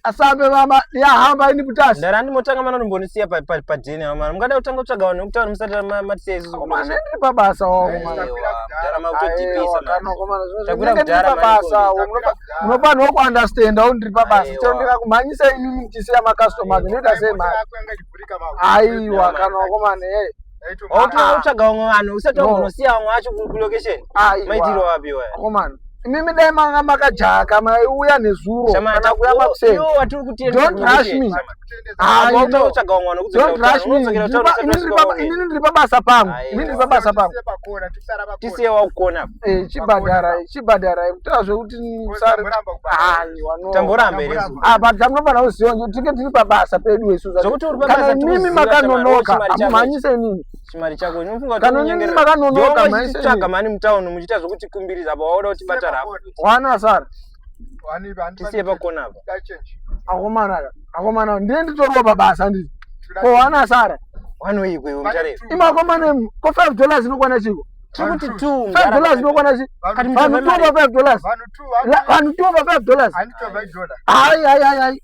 asambe mama yahamba ini butasi ndarandi motanga mana nombonisiya pa jeni mama mungada utanga utsvaga vanhu kuti musatira matisiya isusu komana ndiri pabasa wako mana ndarama kutotipisa kana komana zvakura ndiri pabasa unofanira kuunderstanda kuti ndiri pabasa chero ndikakumhanyisa inini mchisiya macustomers inoita sei mari aiwa kana komana utsvaga vamwe vanhu usati unosiya vamwe vacho kulocation maitiro wapi waya komana imimi dai manga makajaka maiuya nezuro kana kuya makuseni don't rush me inini ndiri pabasa pangu tisiye wakukona chibhadharai mutaura zvekuti tamboramba iresu apa tamunofanira kuziva kuti tinge tiri pabasa pedu isusu kana imimi makanonoka amumhanyise nini chimari chako inofunga kuti kana imimi makanonoka mhaisitsvaga mani mutauni muchiita zvokuti kumbiriza apa wauda kuti batara wana sara tisiye pakona apa akomana ndine nditoriwo pabasa ndii ko wana sara wanoikwewo mutarei imakomana ko $5 inokwana chiko tikuti $5 inokwana chi vanhu $5 vanhu $5 ai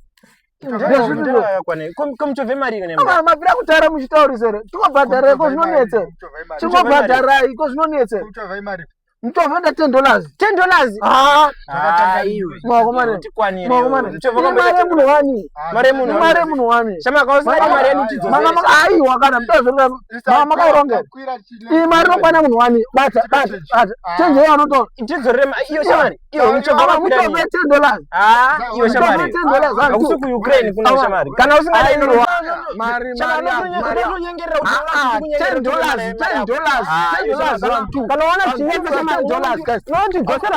komutobve mari mabvira kutaura muchitaurisere chingobhadharai ko zvinonetsera chingobhadharai ko zvinonetsera muchovenda $10 mare munhu wani aiwa kana mutazorora makaurongera iyi mari nokwana munhu wani bata chenje anoto iyo shamari iyo mutove $10 iyo shamari akusi kuukraine kuna shamari kana usingaenro $10 kana wana $10 guys. No, just go to the